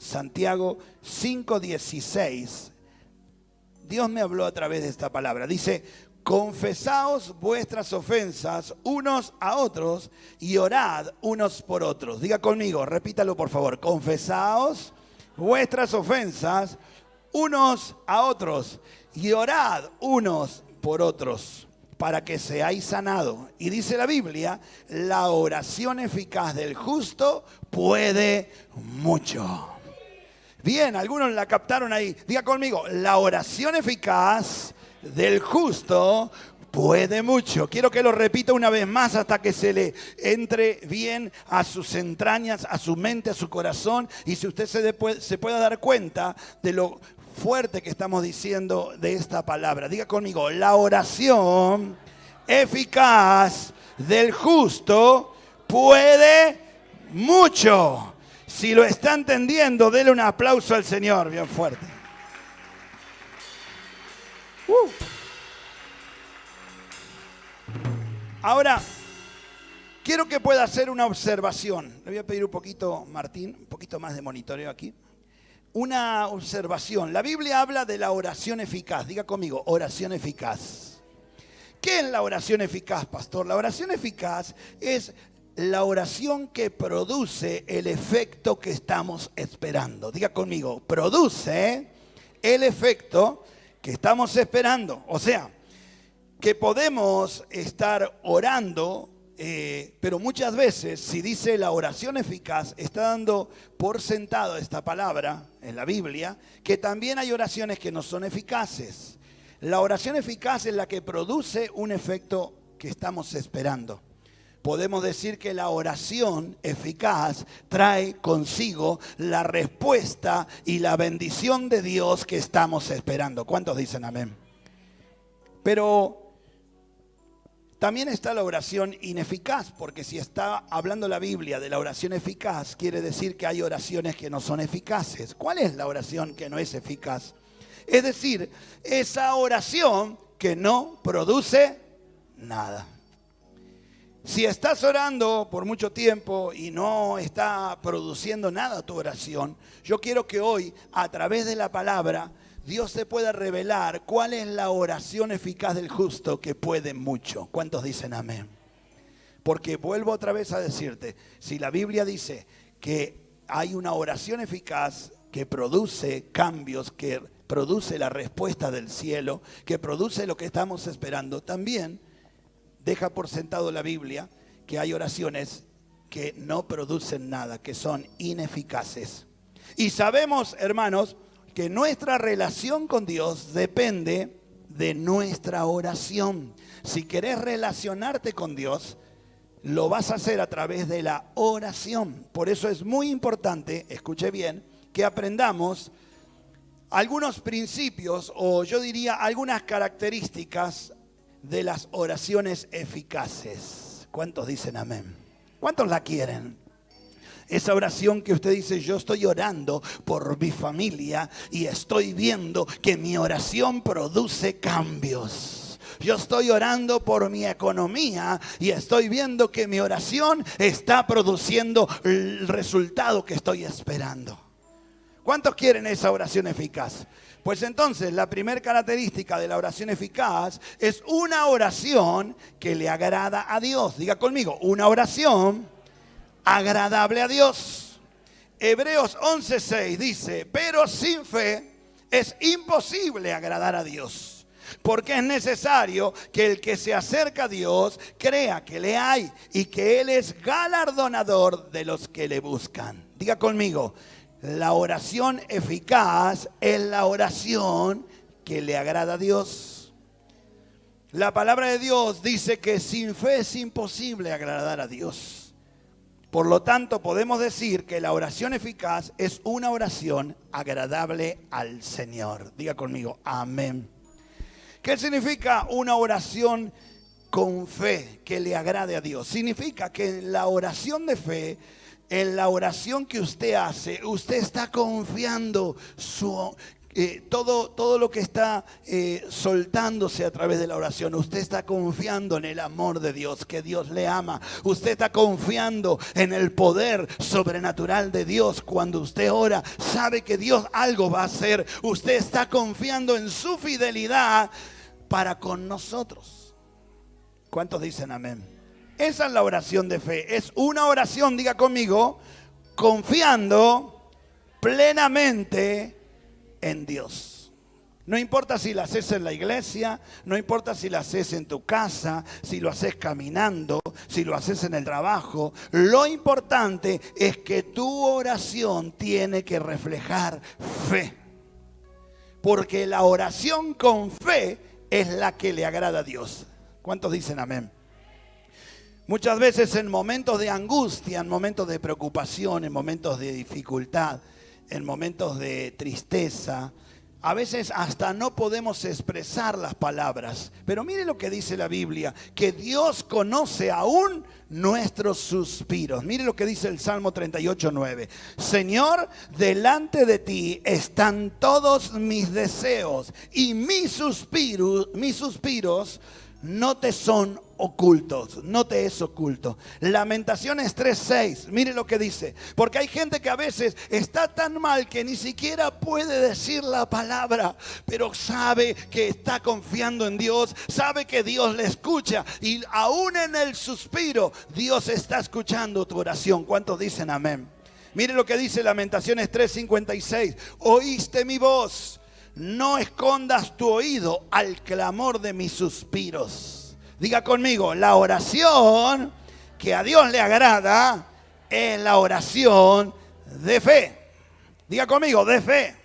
Santiago 5:16. Dios me habló a través de esta palabra. Dice: confesaos vuestras ofensas unos a otros y orad unos por otros. Diga conmigo, repítalo por favor. Confesaos vuestras ofensas unos a otros y orad unos por otros para que seáis sanados. Y dice la Biblia, la oración eficaz del justo puede mucho. Bien, algunos la captaron ahí. Diga conmigo, la oración eficaz del justo puede mucho. Quiero que lo repita una vez más hasta que se le entre bien a sus entrañas, a su mente, a su corazón. Y si usted se pueda dar cuenta de lo fuerte que estamos diciendo de esta palabra. Diga conmigo, la oración eficaz del justo puede mucho. Si lo está entendiendo, dele un aplauso al Señor, bien fuerte. Ahora, quiero que pueda hacer una observación. Le voy a pedir un poquito, Martín, un poquito más de monitoreo aquí. Una observación. La Biblia habla de la oración eficaz. Diga conmigo, oración eficaz. ¿Qué es la oración eficaz, pastor? La oración eficaz es la oración que produce el efecto que estamos esperando. Diga conmigo, produce el efecto que estamos esperando. O sea, que podemos estar orando, pero muchas veces, si dice la oración eficaz, está dando por sentado esta palabra en la Biblia, que también hay oraciones que no son eficaces. La oración eficaz es la que produce un efecto que estamos esperando. Podemos decir que la oración eficaz trae consigo la respuesta y la bendición de Dios que estamos esperando. ¿Cuántos dicen amén? Pero también está la oración ineficaz, porque si está hablando la Biblia de la oración eficaz, quiere decir que hay oraciones que no son eficaces. ¿Cuál es la oración que no es eficaz? Es decir, esa oración que no produce nada. Si estás orando por mucho tiempo y no está produciendo nada tu oración, yo quiero que hoy, a través de la palabra, Dios te pueda revelar cuál es la oración eficaz del justo que puede mucho. ¿Cuántos dicen amén? Porque vuelvo otra vez a decirte, si la Biblia dice que hay una oración eficaz que produce cambios, que produce la respuesta del cielo, que produce lo que estamos esperando, también deja por sentado la Biblia que hay oraciones que no producen nada, que son ineficaces. Y sabemos, hermanos, que nuestra relación con Dios depende de nuestra oración. Si querés relacionarte con Dios, lo vas a hacer a través de la oración. Por eso es muy importante, escuche bien, que aprendamos algunos principios, o yo diría algunas características de las oraciones eficaces. ¿Cuántos dicen amén? ¿Cuántos la quieren? Esa oración que usted dice, yo estoy orando por mi familia y estoy viendo que mi oración produce cambios. Yo estoy orando por mi economía y estoy viendo que mi oración está produciendo el resultado que estoy esperando. ¿Cuántos quieren esa oración eficaz? Pues entonces la primera característica de la oración eficaz es una oración que le agrada a Dios. Diga conmigo, una oración agradable a Dios. Hebreos 11:6 dice, pero sin fe es imposible agradar a Dios, porque es necesario que el que se acerca a Dios crea que le hay y que Él es galardonador de los que le buscan. Diga conmigo, la oración eficaz es la oración que le agrada a Dios. La palabra de Dios dice que sin fe es imposible agradar a Dios. Por lo tanto, podemos decir que la oración eficaz es una oración agradable al Señor. Diga conmigo, amén. ¿Qué significa una oración con fe que le agrade a Dios? Significa que en la oración de fe, en la oración que usted hace, usted está confiando todo lo que está soltándose a través de la oración. Usted está confiando en el amor de Dios, que Dios le ama. Usted está confiando en el poder sobrenatural de Dios. Cuando usted ora, sabe que Dios algo va a hacer. Usted está confiando en su fidelidad para con nosotros. ¿Cuántos dicen amén? Esa es la oración de fe. Es una oración, diga conmigo, confiando plenamente en Dios. No importa si la haces en la iglesia, no importa si la haces en tu casa, si lo haces caminando, si lo haces en el trabajo. Lo importante es que tu oración tiene que reflejar fe. Porque la oración con fe es la que le agrada a Dios. ¿Cuántos dicen amén? Muchas veces en momentos de angustia, en momentos de preocupación, en momentos de dificultad, en momentos de tristeza, a veces hasta no podemos expresar las palabras. Pero mire lo que dice la Biblia, que Dios conoce aún nuestros suspiros. Mire lo que dice el Salmo 38:9. Señor, delante de ti están todos mis deseos y mis suspiros no te son ocultos, no te es oculto. Lamentaciones 3:6, mire lo que dice. Porque hay gente que a veces está tan mal que ni siquiera puede decir la palabra, pero sabe que está confiando en Dios, sabe que Dios le escucha, y aún en el suspiro Dios está escuchando tu oración. ¿Cuántos dicen amén? Mire lo que dice Lamentaciones 3:56. Oíste mi voz, no escondas tu oído al clamor de mis suspiros. Diga conmigo, la oración que a Dios le agrada es la oración de fe. Diga conmigo, de fe.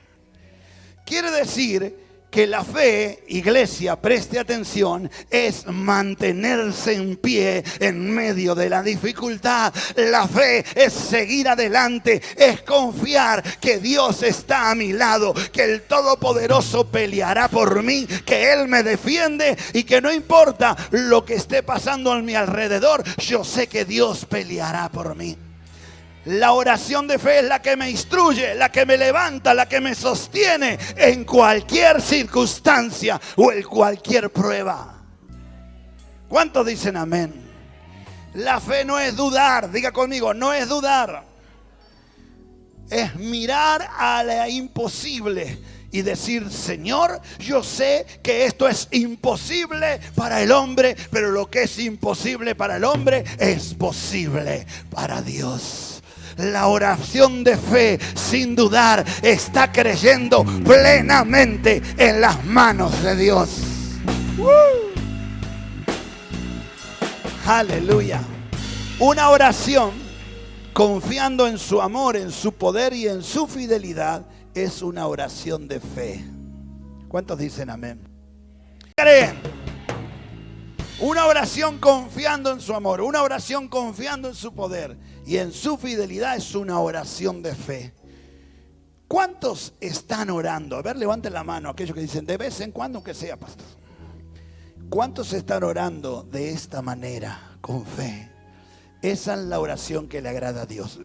Quiere decir que la fe, iglesia, preste atención, es mantenerse en pie en medio de la dificultad. La fe es seguir adelante, es confiar que Dios está a mi lado, que el Todopoderoso peleará por mí, que Él me defiende y que no importa lo que esté pasando a mi alrededor, yo sé que Dios peleará por mí. La oración de fe es la que me instruye, la que me levanta, la que me sostiene en cualquier circunstancia o en cualquier prueba. ¿Cuántos dicen amén? La fe no es dudar, diga conmigo, no es dudar. Es mirar a la imposible y decir, Señor, yo sé que esto es imposible para el hombre, pero lo que es imposible para el hombre es posible para Dios. La oración de fe, sin dudar, está creyendo plenamente en las manos de Dios. Aleluya. Una oración confiando en su amor, en su poder y en su fidelidad es una oración de fe. ¿Cuántos dicen amén? ¿Creen? Una oración confiando en su amor, una oración confiando en su poder y en su fidelidad es una oración de fe. ¿Cuántos están orando? A ver, levanten la mano aquellos que dicen de vez en cuando, aunque sea, pastor. ¿Cuántos están orando de esta manera, con fe? Esa es la oración que le agrada a Dios.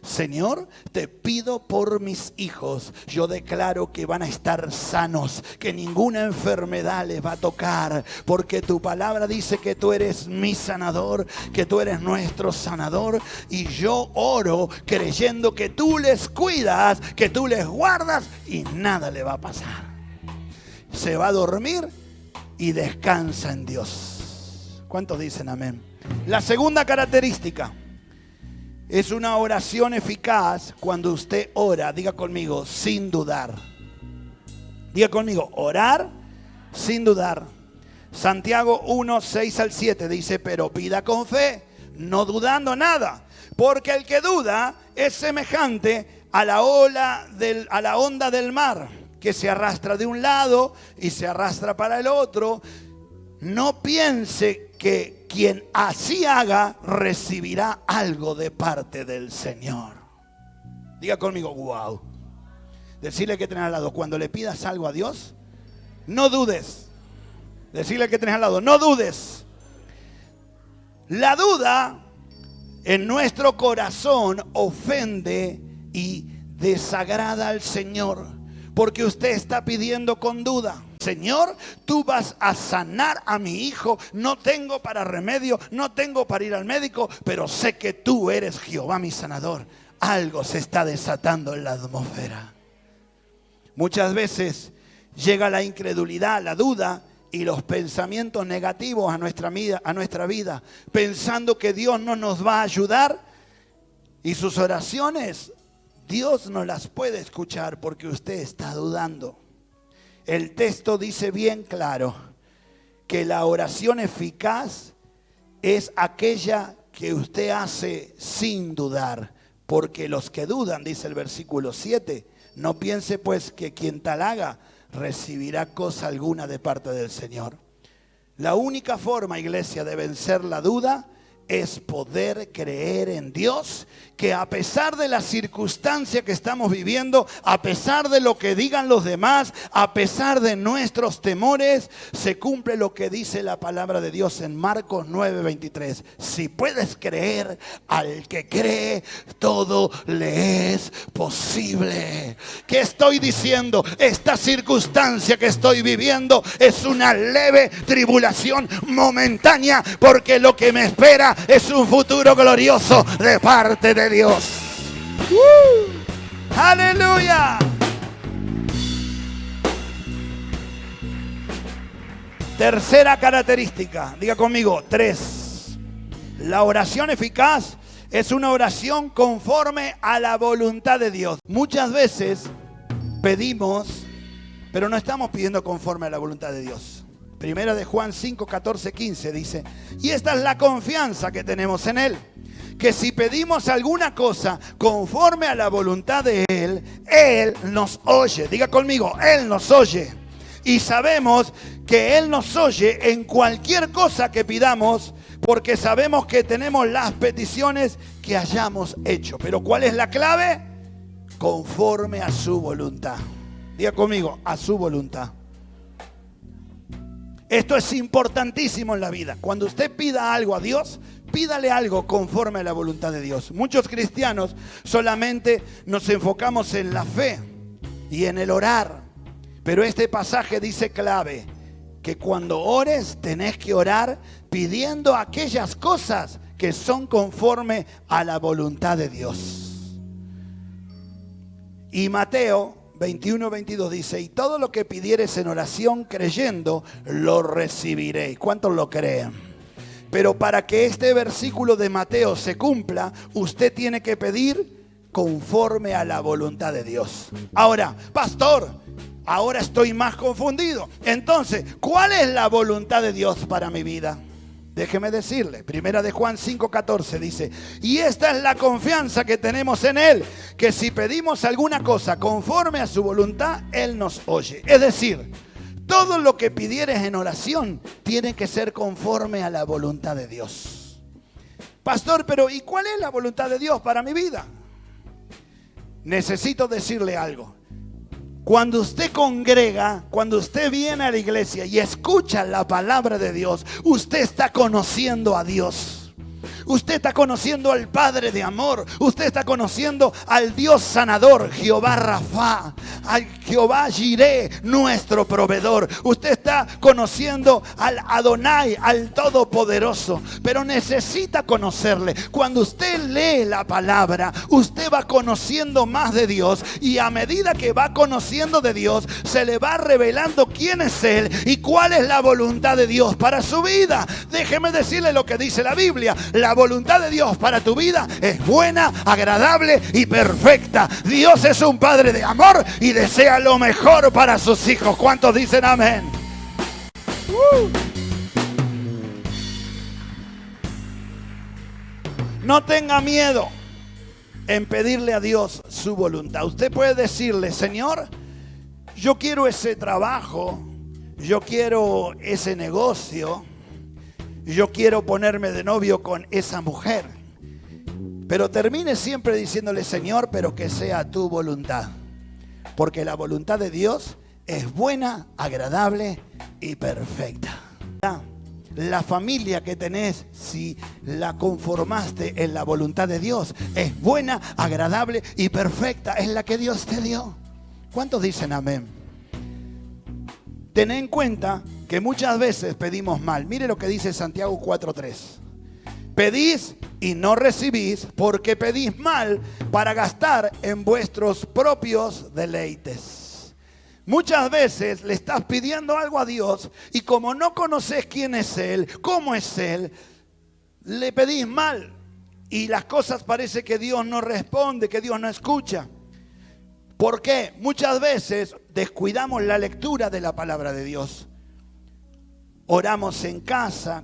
Señor, te pido por mis hijos. Yo declaro que van a estar sanos, que ninguna enfermedad les va a tocar, porque tu palabra dice que tú eres mi sanador, que tú eres nuestro sanador. Y yo oro creyendo que tú les cuidas, que tú les guardas y nada le va a pasar. Se va a dormir y descansa en Dios. ¿Cuántos dicen amén? La segunda característica es una oración eficaz cuando usted ora, diga conmigo, sin dudar. Diga conmigo, orar sin dudar. Santiago 1:6-7 dice, pero pida con fe, no dudando nada, porque el que duda es semejante a la onda del mar, que se arrastra de un lado y se arrastra para el otro. No piense que quien así haga recibirá algo de parte del Señor. Diga conmigo, wow. Decirle que tenés al lado, cuando le pidas algo a Dios, no dudes. Decirle que tenés al lado, no dudes. La duda en nuestro corazón ofende y desagrada al Señor, porque usted está pidiendo con duda. Señor, tú vas a sanar a mi hijo. No tengo para remedio, no tengo para ir al médico, pero sé que tú eres Jehová mi sanador. Algo se está desatando en la atmósfera. Muchas veces llega la incredulidad, la duda y los pensamientos negativos a nuestra vida, pensando que Dios no nos va a ayudar, y sus oraciones Dios no las puede escuchar porque usted está dudando. El texto dice bien claro que la oración eficaz es aquella que usted hace sin dudar, porque los que dudan, dice el versículo 7, no piense pues que quien tal haga recibirá cosa alguna de parte del Señor. La única forma, iglesia, de vencer la duda es poder creer en Dios, que a pesar de la circunstancia que estamos viviendo, a pesar de lo que digan los demás, a pesar de nuestros temores, se cumple lo que dice la palabra de Dios en Marcos 9:23. Si puedes creer, al que cree, todo le es posible. ¿Qué estoy diciendo? Esta circunstancia que estoy viviendo es una leve tribulación momentánea, porque lo que me espera es un futuro glorioso de parte de Dios. ¡Aleluya! Tercera característica, diga conmigo, 3. La oración eficaz es una oración conforme a la voluntad de Dios. Muchas veces pedimos, pero no estamos pidiendo conforme a la voluntad de Dios. Primera de Juan 5, 14, 15 dice: y esta es la confianza que tenemos en Él, que si pedimos alguna cosa conforme a la voluntad de Él, Él nos oye. Diga conmigo, Él nos oye. Y sabemos que Él nos oye en cualquier cosa que pidamos, porque sabemos que tenemos las peticiones que hayamos hecho. Pero ¿cuál es la clave? Conforme a su voluntad. Diga conmigo, a su voluntad. Esto es importantísimo en la vida. Cuando usted pida algo a Dios, pídale algo conforme a la voluntad de Dios. Muchos cristianos solamente nos enfocamos en la fe y en el orar. Pero este pasaje dice clave, que cuando ores tenés que orar pidiendo aquellas cosas que son conforme a la voluntad de Dios. Y Mateo 21-22 dice: y todo lo que pidieres en oración creyendo, lo recibiréis. ¿Cuántos lo creen? Pero para que este versículo de Mateo se cumpla, usted tiene que pedir conforme a la voluntad de Dios. Ahora, pastor, ahora estoy más confundido. Entonces, ¿cuál es la voluntad de Dios para mi vida? Déjeme decirle, primera de Juan 5:14 dice: y esta es la confianza que tenemos en Él, que si pedimos alguna cosa conforme a su voluntad, Él nos oye. Es decir, todo lo que pidieres en oración tiene que ser conforme a la voluntad de Dios. Pastor, pero ¿y cuál es la voluntad de Dios para mi vida? Necesito decirle algo. Cuando usted congrega, cuando usted viene a la iglesia y escucha la palabra de Dios, usted está conociendo a Dios. Usted está conociendo al Padre de amor. Usted está conociendo al Dios sanador, Jehová Rafa, al Jehová Jireh, nuestro proveedor. Usted está conociendo al Adonai, al Todopoderoso. Pero necesita conocerle. Cuando usted lee la palabra, usted va conociendo más de Dios. Y a medida que va conociendo de Dios, se le va revelando quién es Él y cuál es la voluntad de Dios para su vida. Déjeme decirle lo que dice la Biblia. La voluntad de Dios para tu vida es buena, agradable y perfecta. Dios es un Padre de amor y desea lo mejor para sus hijos. ¿Cuántos dicen amén? No tenga miedo en pedirle a Dios su voluntad. Usted puede decirle: Señor, yo quiero ese trabajo, yo quiero ese negocio, yo quiero ponerme de novio con esa mujer. Pero termine siempre diciéndole: Señor, pero que sea tu voluntad. Porque la voluntad de Dios es buena, agradable y perfecta. La familia que tenés, si la conformaste en la voluntad de Dios, es buena, agradable y perfecta. Es la que Dios te dio. ¿Cuántos dicen amén? Ten en cuenta que muchas veces pedimos mal. Mire lo que dice Santiago 4:3. Pedís y no recibís porque pedís mal para gastar en vuestros propios deleites. Muchas veces le estás pidiendo algo a Dios y como no conoces quién es Él, cómo es Él, le pedís mal y las cosas parece que Dios no responde, que Dios no escucha. ¿Por qué? Muchas veces descuidamos la lectura de la palabra de Dios. Oramos en casa,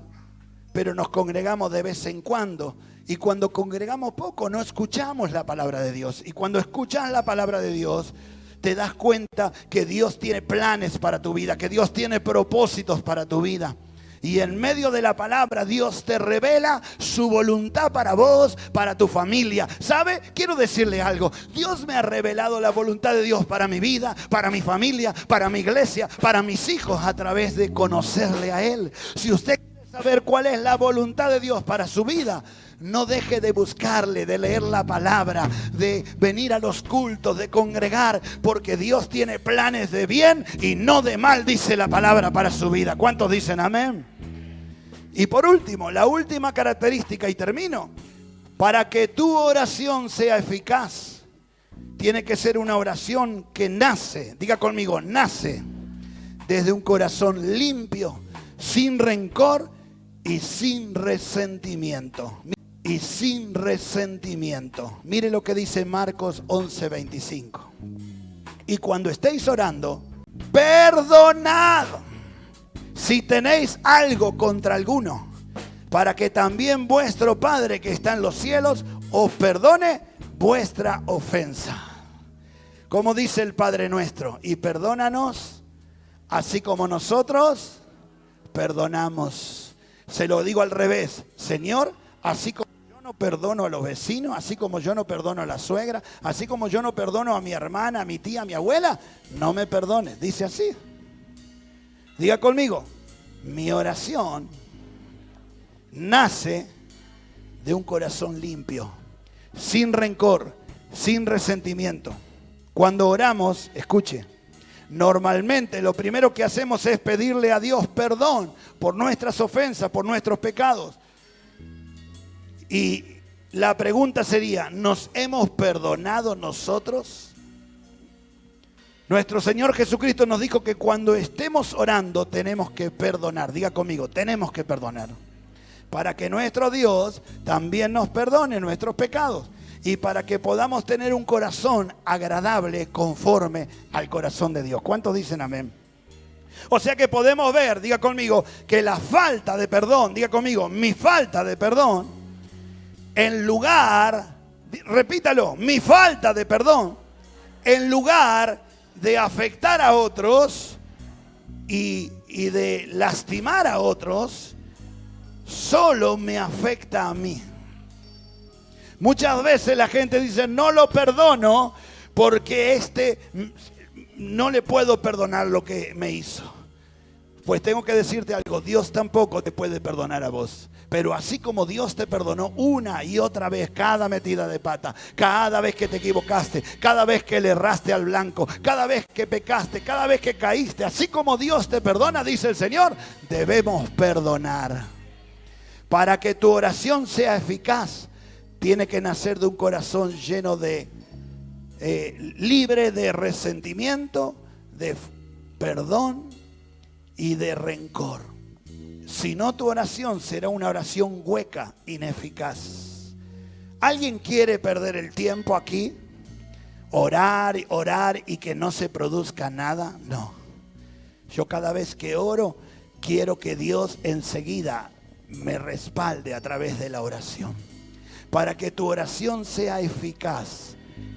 pero nos congregamos de vez en cuando. Y cuando congregamos poco, no escuchamos la palabra de Dios. Y cuando escuchas la palabra de Dios, te das cuenta que Dios tiene planes para tu vida, que Dios tiene propósitos para tu vida. Y en medio de la palabra Dios te revela su voluntad para vos, para tu familia. ¿Sabe? Quiero decirle algo. Dios me ha revelado la voluntad de Dios para mi vida, para mi familia, para mi iglesia, para mis hijos a través de conocerle a Él. Si usted quiere saber cuál es la voluntad de Dios para su vida, no deje de buscarle, de leer la palabra, de venir a los cultos, de congregar, porque Dios tiene planes de bien y no de mal, dice la palabra para su vida. ¿Cuántos dicen amén? Y por último, la última característica, y termino, para que tu oración sea eficaz, tiene que ser una oración que nace, diga conmigo, nace desde un corazón limpio, sin rencor y sin resentimiento. Y sin resentimiento. Mire lo que dice Marcos 11:25. Y cuando estéis orando, perdonad si tenéis algo contra alguno, para que también vuestro Padre que está en los cielos os perdone vuestra ofensa. Como dice el Padre nuestro, y perdónanos así como nosotros perdonamos. Se lo digo al revés, Señor, así como yo no perdono a los vecinos, así como yo no perdono a la suegra, así como yo no perdono a mi hermana, a mi tía, a mi abuela, no me perdones. Dice así. Diga conmigo, mi oración nace de un corazón limpio, sin rencor, sin resentimiento. Cuando oramos, escuche, normalmente lo primero que hacemos es pedirle a Dios perdón por nuestras ofensas, por nuestros pecados. Y la pregunta sería, ¿nos hemos perdonado nosotros? Nuestro Señor Jesucristo nos dijo que cuando estemos orando tenemos que perdonar. Diga conmigo, tenemos que perdonar. Para que nuestro Dios también nos perdone nuestros pecados. Y para que podamos tener un corazón agradable conforme al corazón de Dios. ¿Cuántos dicen amén? O sea que podemos ver, diga conmigo, que la falta de perdón, diga conmigo, mi falta de perdón, en lugar, repítalo, mi falta de perdón, en lugar de afectar a otros y de lastimar a otros, solo me afecta a mí. Muchas veces la gente dice, no lo perdono porque no le puedo perdonar lo que me hizo. Pues tengo que decirte algo, Dios tampoco te puede perdonar a vos. Pero así como Dios te perdonó una y otra vez, cada metida de pata, cada vez que te equivocaste, cada vez que le erraste al blanco, cada vez que pecaste, cada vez que caíste, así como Dios te perdona, dice el Señor, debemos perdonar. Para que tu oración sea eficaz, tiene que nacer de un corazón lleno de, libre de resentimiento, de perdón y de rencor. Si no, tu oración será una oración hueca, ineficaz. ¿Alguien quiere perder el tiempo aquí? Orar y que no se produzca nada. No. Yo cada vez que oro, quiero que Dios enseguida me respalde a través de la oración. Para que tu oración sea eficaz,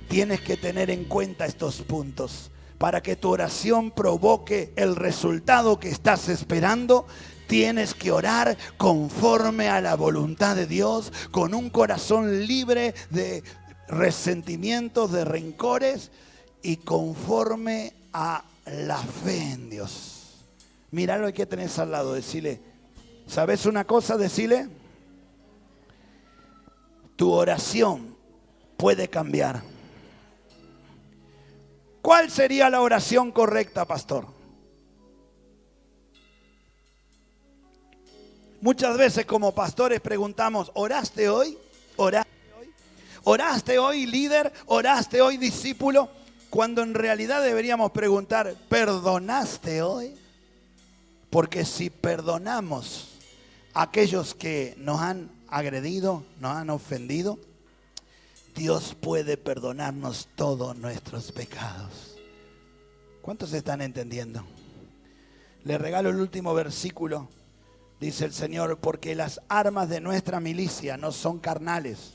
tienes que tener en cuenta estos puntos. Para que tu oración provoque el resultado que estás esperando, tienes que orar conforme a la voluntad de Dios, con un corazón libre de resentimientos, de rencores y conforme a la fe en Dios. Míralo que tenés al lado, decile, ¿sabes una cosa? Decile, tu oración puede cambiar ¿Cuál sería la oración correcta, pastor? Muchas veces como pastores preguntamos, ¿oraste hoy? ¿Oraste hoy? ¿Oraste hoy, líder? ¿Oraste hoy, discípulo? Cuando en realidad deberíamos preguntar, ¿perdonaste hoy? Porque si perdonamos a aquellos que nos han agredido, nos han ofendido, Dios puede perdonarnos todos nuestros pecados. ¿Cuántos están entendiendo? Les regalo el último versículo. Dice el Señor, porque las armas de nuestra milicia no son carnales,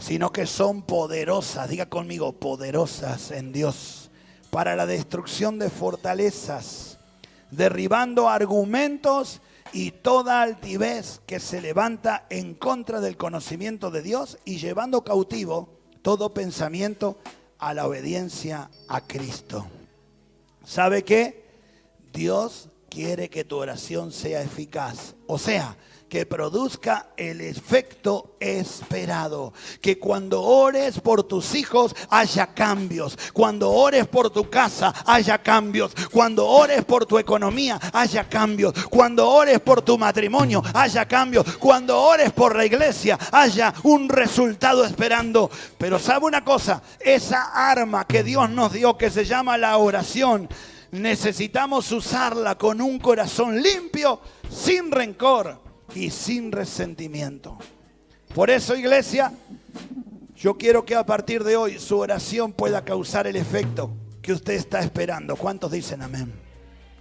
sino que son poderosas, diga conmigo, poderosas en Dios, para la destrucción de fortalezas, derribando argumentos y toda altivez que se levanta en contra del conocimiento de Dios y llevando cautivo todo pensamiento a la obediencia a Cristo. ¿Sabe qué? Dios quiere que tu oración sea eficaz, o sea, que produzca el efecto esperado. Que cuando ores por tus hijos haya cambios. Cuando ores por tu casa haya cambios. Cuando ores por tu economía haya cambios. Cuando ores por tu matrimonio haya cambios. Cuando ores por la iglesia haya un resultado esperando. Pero ¿sabe una cosa? Esa arma que Dios nos dio, que se llama la oración, necesitamos usarla con un corazón limpio, sin rencor y sin resentimiento. Por eso, iglesia, yo quiero que a partir de hoy su oración pueda causar el efecto que usted está esperando. ¿Cuántos dicen amén?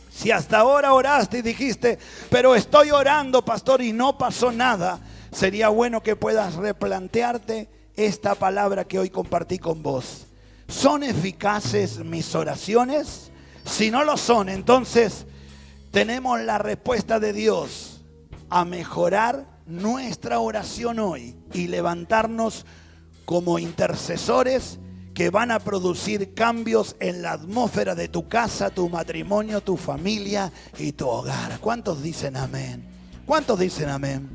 Si hasta ahora oraste y dijiste, pero estoy orando, pastor, y no pasó nada, sería bueno que puedas replantearte esta palabra que hoy compartí con vos. ¿Son eficaces mis oraciones? Si no lo son, entonces tenemos la respuesta de Dios a mejorar nuestra oración hoy y levantarnos como intercesores que van a producir cambios en la atmósfera de tu casa, tu matrimonio, tu familia y tu hogar. ¿Cuántos dicen amén? ¿Cuántos dicen amén?